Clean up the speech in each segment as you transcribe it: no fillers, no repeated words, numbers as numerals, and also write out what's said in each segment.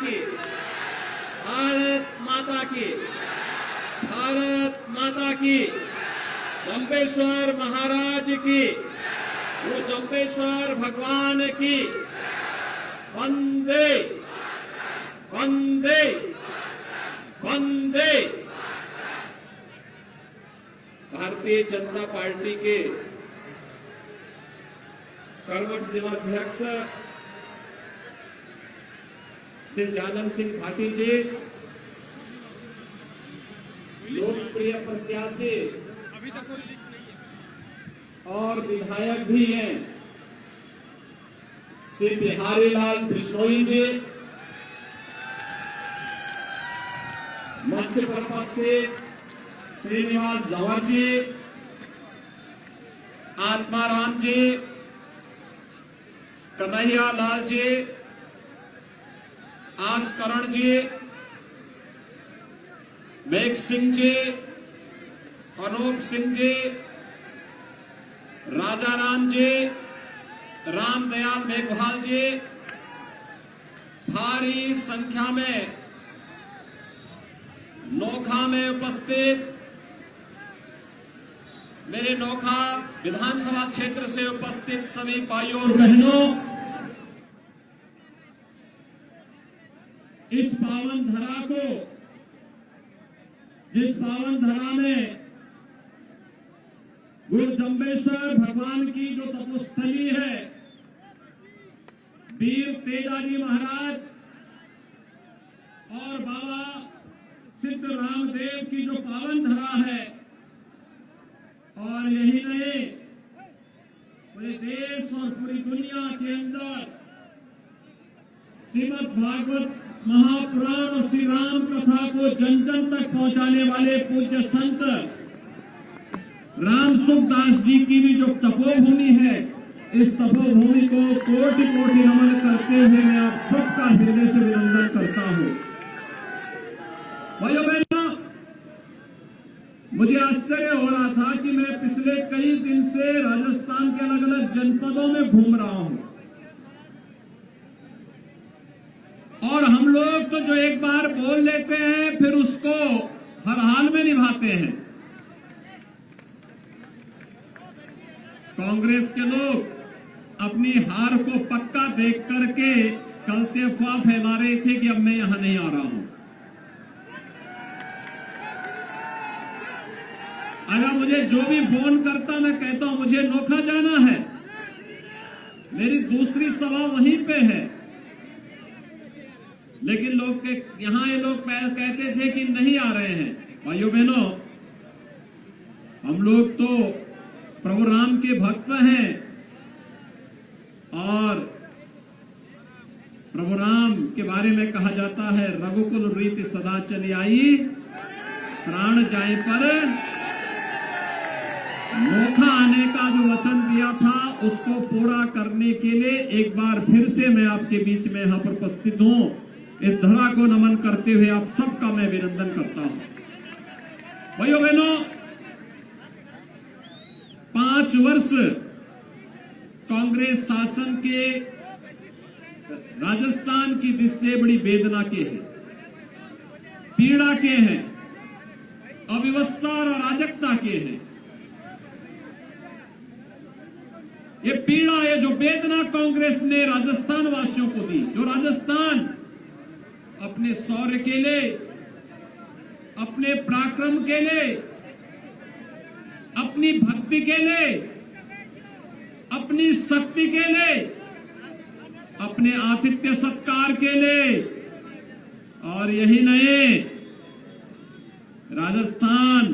की, भारत माता की, भारत माता की। जंबेश्वर महाराज की, वो जंबेश्वर भगवान की। वंदे वंदे वंदे। भारतीय जनता पार्टी के कर्मठ जिलाध्यक्ष श्री जानम सिंह भाटी जी, लोकप्रिय प्रत्याशी और विधायक भी हैं श्री बिहारी लाल बिश्नोई जी, मंच पर उपस्थित श्रीनिवास जवर जी, आत्माराम जी, कन्हैया लाल जी, आसकरण जी, मेघ सिंह जी, अनूप सिंह जी, राजाराम जी, रामदयाल मेघवाल जी, भारी संख्या में नोखा में उपस्थित मेरे नोखा विधानसभा क्षेत्र से उपस्थित सभी भाइयों और बहनों, इस पावन धरा को, जिस पावन धरा में गुरु जंबेश्वर भगवान की जो तपोस्थली है, वीर तेजाजी महाराज और बाबा सिद्ध रामदेव की जो पावन धरा है, और यही नहीं पूरे देश और पूरी दुनिया के अंदर श्रीमद् भागवत महापुराण और श्री राम कथा को जन जन तक पहुंचाने वाले पूज्य संत राम सुखदास जी की भी जो तपोभूमि है, इस तपोभूमि को कोटि कोटि नमन करते हुए मैं आप सबका हृदय से अभिनंदन करता हूं। भाइयों बहनों, मुझे आश्चर्य हो रहा था कि मैं पिछले कई दिन से राजस्थान के अलग अलग जनपदों में घूम रहा हूं, और हम लोग तो जो एक बार बोल लेते हैं फिर उसको हर हाल में निभाते हैं। कांग्रेस के लोग अपनी हार को पक्का देख करके कल से अफवाह फैला रहे थे कि अब मैं यहां नहीं आ रहा हूं। अगर मुझे जो भी फोन करता, मैं कहता हूं मुझे नोखा जाना है, मेरी दूसरी सभा वहीं पे है, लेकिन लोग यहां ये लोग कहते थे कि नहीं आ रहे हैं। भाइयों बहनों, हम लोग तो प्रभु राम के भक्त हैं, और प्रभु राम के बारे में कहा जाता है, रघुकुल रीति सदा चली आई, प्राण जाए पर नोखा आने का जो वचन दिया था उसको पूरा करने के लिए एक बार फिर से मैं आपके बीच में यहां पर उपस्थित हूं। इस धरा को नमन करते हुए आप सबका मैं अभिनंदन करता हूं। भाइयों बहनों, 5 वर्ष कांग्रेस शासन के राजस्थान की दृष्टि बड़ी वेदना के हैं, पीड़ा के हैं, अव्यवस्था और अराजकता के हैं। ये पीड़ा, ये जो वेदना कांग्रेस ने राजस्थान वासियों को दी, जो राजस्थान अपने शौर्य के लिए, अपने पराक्रम के लिए, अपनी भक्ति के लिए, अपनी शक्ति के लिए, अपने आतिथ्य सत्कार के लिए, और यही नहीं, राजस्थान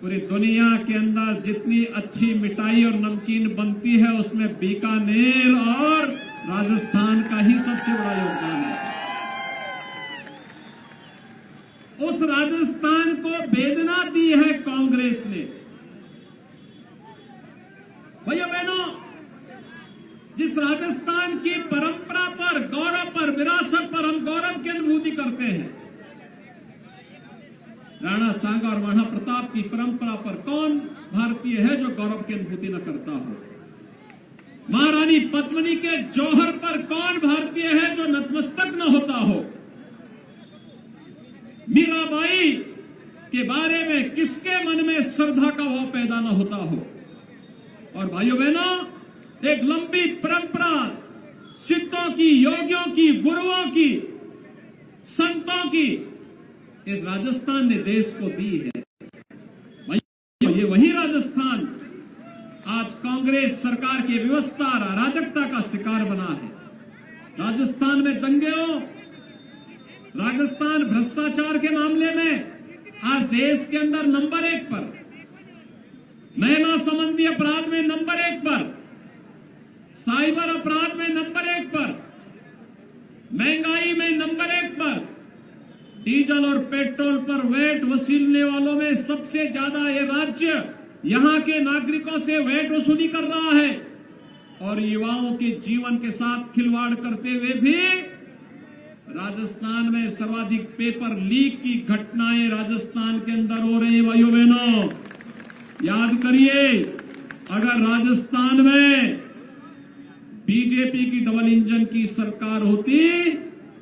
पूरी दुनिया के अंदर जितनी अच्छी मिठाई और नमकीन बनती है उसमें बीकानेर और राजस्थान का ही सबसे बड़ा योगदान है। उस राजस्थान को वेदना दी है कांग्रेस ने। भैया बहनों, जिस राजस्थान की परंपरा पर, गौरव पर, विरासत पर हम गौरव की अनुभूति करते हैं, राणा सांगा और महाराणा प्रताप की परंपरा पर कौन भारतीय है जो गौरव की अनुभूति न करता हो? महारानी पद्मिनी के जौहर पर कौन भारतीय है जो नतमस्तक न न होता हो, मीराबाई के बारे में किसके मन में श्रद्धा का भाव पैदा न होता हो। और भाइयों बहनों, एक लंबी परंपरा सिद्धों की, योगियों की, गुरुओं की, संतों की इस राजस्थान ने देश को दी है। ये वही राजस्थान आज कांग्रेस सरकार की व्यवस्था, अराजकता का शिकार बना है। राजस्थान में दंगे हो, राजस्थान भ्रष्टाचार के मामले में आज देश के अंदर नंबर 1 पर, महिला संबंधी अपराध में नंबर 1 पर, साइबर अपराध में नंबर 1 पर, महंगाई में नंबर 1 पर, डीजल और पेट्रोल पर वैट वसूलने वालों में सबसे ज्यादा ये राज्य यहां के नागरिकों से वैट वसूली कर रहा है। और युवाओं के जीवन के साथ खिलवाड़ करते हुए भी राजस्थान में सर्वाधिक पेपर लीक की घटनाएं राजस्थान के अंदर हो रही। भाइयों बहनों, याद करिए, अगर राजस्थान में बीजेपी की डबल इंजन की सरकार होती,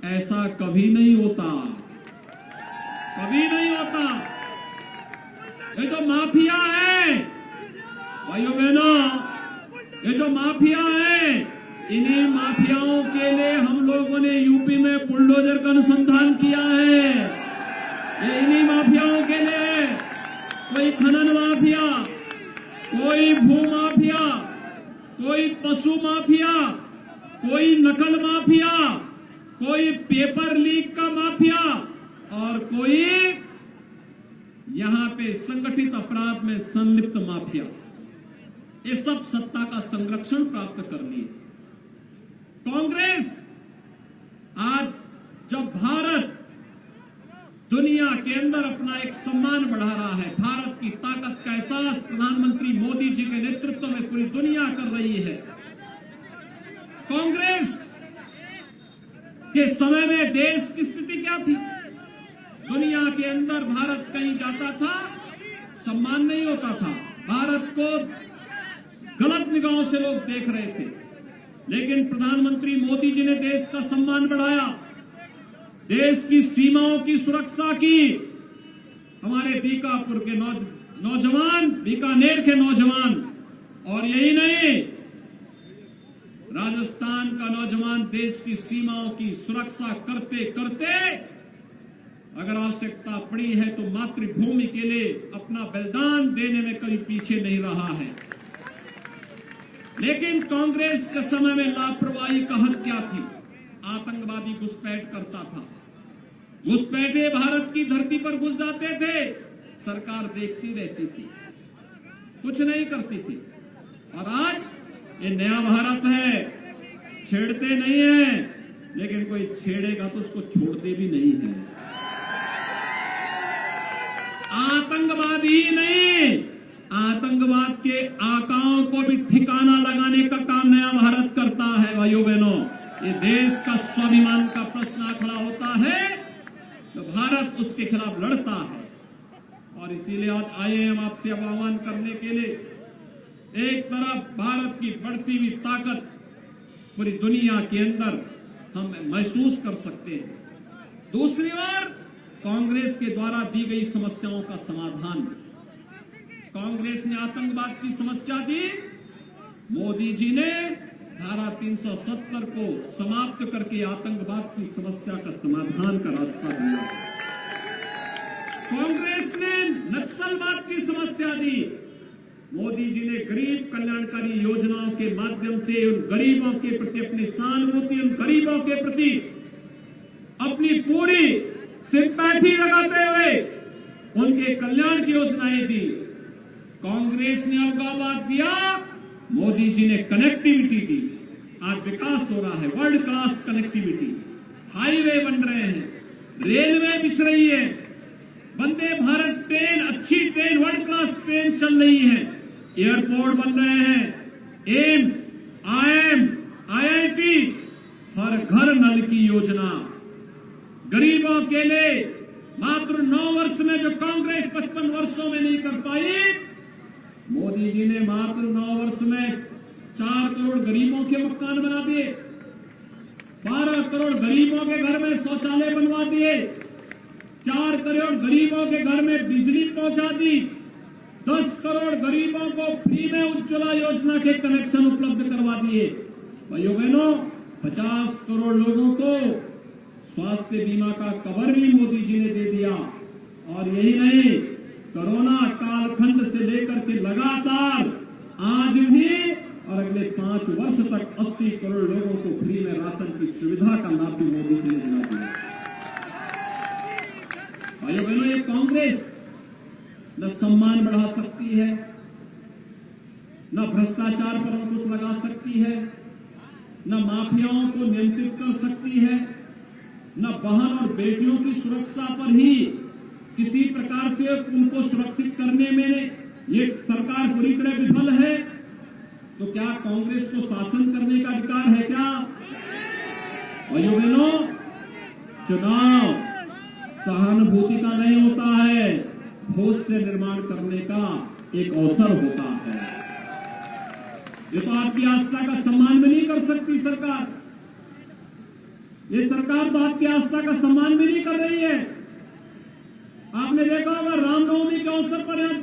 ऐसा कभी नहीं होता, कभी नहीं होता। ये जो माफिया है भाइयों बहनों, ये जो माफिया है, इन्हीं माफियाओं के लिए हम लोगों ने यूपी में बुलडोजर का अनुसंधान किया है। ये इन्हीं माफियाओं के लिए, कोई खनन माफिया, कोई भू माफिया, कोई पशु माफिया, कोई नकल माफिया, कोई पेपर लीक का माफिया और कोई यहां पे संगठित अपराध में संलिप्त माफिया, ये सब सत्ता का संरक्षण प्राप्त कर लिए। कांग्रेस आज जब भारत दुनिया के अंदर अपना एक सम्मान बढ़ा रहा है, भारत की ताकत का एहसास प्रधानमंत्री मोदी जी के नेतृत्व में पूरी दुनिया कर रही है। कांग्रेस के समय में देश की स्थिति क्या थी? दुनिया के अंदर भारत कहीं जाता था, सम्मान नहीं होता था, भारत को गलत निगाहों से लोग देख रहे थे। लेकिन प्रधानमंत्री मोदी जी ने देश का सम्मान बढ़ाया, देश की सीमाओं की सुरक्षा की। हमारे बीकापुर के नौजवान, बीकानेर के नौजवान, और यही नहीं, राजस्थान का नौजवान देश की सीमाओं की सुरक्षा करते करते अगर आवश्यकता पड़ी है तो मातृभूमि के लिए अपना बलिदान देने में कभी पीछे नहीं रहा है। लेकिन कांग्रेस के समय में लापरवाही का हद क्या थी? आतंकवादी घुसपैठ करता था, घुसपैठे भारत की धरती पर घुस जाते थे, सरकार देखती रहती थी, कुछ नहीं करती थी। और आज ये नया भारत है, छेड़ते नहीं है, लेकिन कोई छेड़ेगा तो उसको छोड़ते भी नहीं है। आतंकवाद ही नहीं, आतंकवाद के आकाओं को भी ठिकाना लगाने का काम नया भारत करता है। भाइयों बहनों, ये देश का स्वाभिमान का प्रश्न खड़ा होता है तो भारत उसके खिलाफ लड़ता है। और इसीलिए आज आए हम आपसे आह्वान करने के लिए, एक तरफ भारत की बढ़ती हुई ताकत पूरी दुनिया के अंदर हम महसूस कर सकते हैं, दूसरी ओर कांग्रेस के द्वारा दी गई समस्याओं का समाधान। कांग्रेस ने आतंकवाद की समस्या दी, मोदी जी ने धारा 370 को समाप्त करके आतंकवाद की समस्या का समाधान का रास्ता दिया। कांग्रेस ने नक्सलवाद की समस्या दी, मोदी जी ने गरीब कल्याणकारी योजनाओं के माध्यम से उन गरीबों के प्रति अपनी सहानुभूति, उन गरीबों के प्रति अपनी पूरी सिंपैथी लगाते हुए उनके कल्याण की योजनाएं दी। कांग्रेस ने अलगाववाद दिया, मोदी जी ने कनेक्टिविटी दी। आज विकास हो रहा है, वर्ल्ड क्लास कनेक्टिविटी, हाईवे बन रहे हैं, रेलवे बिछ रही है, वंदे भारत ट्रेन, अच्छी ट्रेन, वर्ल्ड क्लास ट्रेन चल रही है, एयरपोर्ट बन रहे हैं, एम्स, आईएम, आईआईटी, हर घर नल की योजना। गरीबों के लिए मात्र 9 वर्ष में जो कांग्रेस 55 वर्षों में नहीं कर पाई, मोदी जी ने मात्र 9 वर्ष में 4 करोड़ गरीबों के मकान बना दिए। 12 करोड़ गरीबों के घर में शौचालय बनवा दिए, 4 करोड़ गरीबों के घर में बिजली पहुंचा दी, 10 करोड़ गरीबों को फ्री में उज्ज्वला योजना के कनेक्शन उपलब्ध करवा दिए। भाइयों बहनों, 50 करोड़ लोगों को स्वास्थ्य बीमा का कवर भी मोदी जी ने दे दिया। और यही नहीं, कोरोना कालखंड से लेकर के लगातार आज भी और अगले 5 वर्ष तक 80 करोड़ लोगों को फ्री में राशन की सुविधा का लाभ भी मोदी जी ने दिला दिया। भाइयों बहनों, ये कांग्रेस न सम्मान बढ़ा सकती है, न भ्रष्टाचार पर अंकुश लगा सकती है, न माफियाओं को नियंत्रित कर सकती है, न बहन और बेटियों की सुरक्षा पर ही किसी प्रकार से उनको सुरक्षित करने में ये सरकार पूरी तरह विफल है। तो क्या कांग्रेस को शासन करने का अधिकार है क्या? भाइयों बहनों, चुनाव सहानुभूति का नहीं होता है, ठोस से निर्माण करने का एक अवसर होता है। ये तो आपकी आस्था का सम्मान भी नहीं कर सकती सरकार। ये सरकार तो आपकी आस्था का सम्मान भी नहीं कर रही है। आपने देखा होगा, रामनवमी के अवसर पर यहां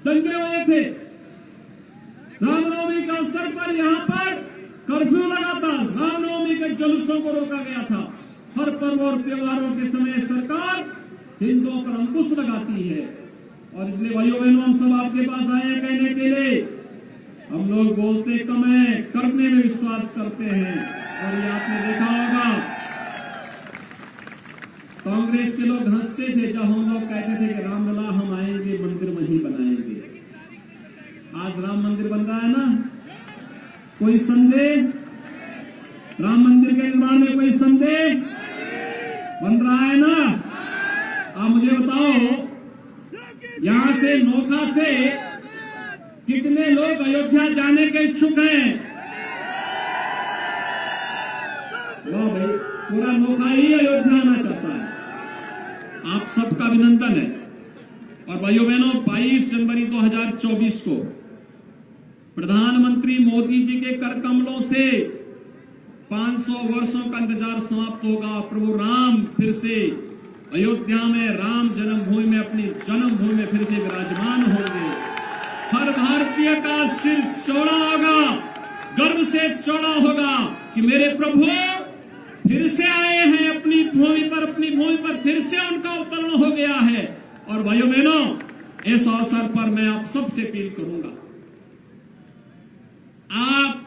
दंगे हुए थे। रामनवमी के अवसर पर यहां पर कर्फ्यू लगा था, रामनवमी के जुलूसों को रोका गया था। हर पर्व और त्योहारों के समय सरकार हिंदुओं पर अंकुश लगाती है। और इसलिए भाइयों बहनों, हम सब आपके पास आए हैं कहने के लिए, हम लोग बोलते कम है, करने में विश्वास करते हैं। और ये आपने देखा होगा, कांग्रेस के लोग हंसते थे जब हम लोग कहते थे कि रामलला हम आएंगे, मंदिर वहीं बनाएंगे। आज राम मंदिर बन रहा है ना, कोई संदेह? राम मंदिर के निर्माण में कोई संदेह? बन रहा है ना? आप मुझे बताओ, यहां से नोखा से कितने लोग अयोध्या जाने के इच्छुक हैं? वाह भाई, पूरा नोखा ही अयोध्या आना चाहता है। आप सबका अभिनंदन है। और भाइयों बहनों, 22 जनवरी 2024 को प्रधानमंत्री मोदी जी के कर कमलों से 500 वर्षों का इंतजार समाप्त होगा। प्रभु राम फिर से अयोध्या में राम जन्मभूमि में, अपनी जन्मभूमि में फिर से विराजमान होंगे। हर भारतीय का सिर चौड़ा होगा, गर्व से चौड़ा होगा कि मेरे प्रभु फिर से आए हैं अपनी भूमि पर फिर से उनका अवतरण हो गया है। और भाइयों बहनों, इस अवसर पर मैं आप सबसे अपील करूंगा, आप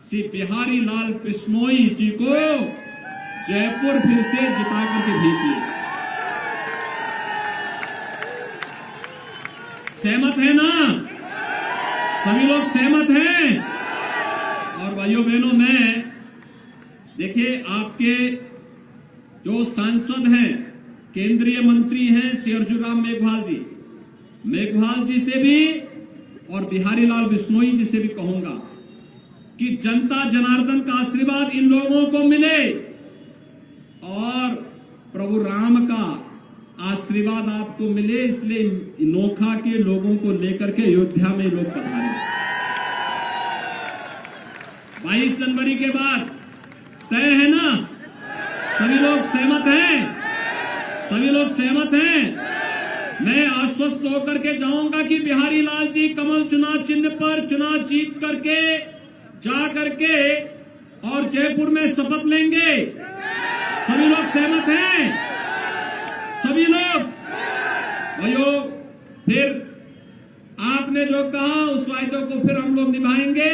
श्री बिहारी लाल बिश्नोई जी को जयपुर फिर से जिता करके भेजिए। सहमत है ना? सभी लोग सहमत हैं? और भाइयों बहनों, मैं देखिए, आपके जो सांसद हैं, केंद्रीय मंत्री हैं श्री अर्जुन राम मेघवाल जी से भी और बिहारी लाल बिश्नोई जी से भी कहूंगा कि जनता जनार्दन का आशीर्वाद इन लोगों को मिले और प्रभु राम का आशीर्वाद आपको मिले। इसलिए नोखा के लोगों को लेकर के अयोध्या में लोग पधारे। 22 जनवरी के बाद तय है ना? सभी लोग सहमत हैं? सभी लोग सहमत हैं? मैं आश्वस्त होकर के जाऊंगा कि बिहारी लाल जी कमल चुनाव चिन्ह पर चुनाव जीत करके जा करके और जयपुर में शपथ लेंगे। सभी लोग सहमत हैं? सभी लोग? भाइयों, फिर आपने जो कहा उस वायदे को फिर हम लोग निभाएंगे।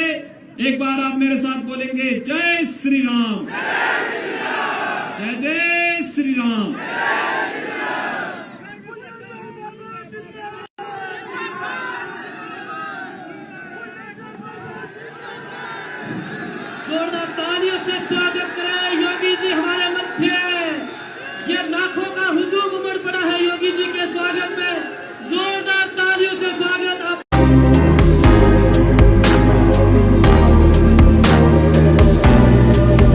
एक बार आप मेरे साथ बोलेंगे, जय श्री राम, जय जय श्री राम। जोरदार तालियों से स्वागत करें योगी जी हमारे मध्य। ये लाखों का हुजूम उमड़ पड़ा है योगी जी के स्वागत में। जोरदार तालियों से स्वागत आप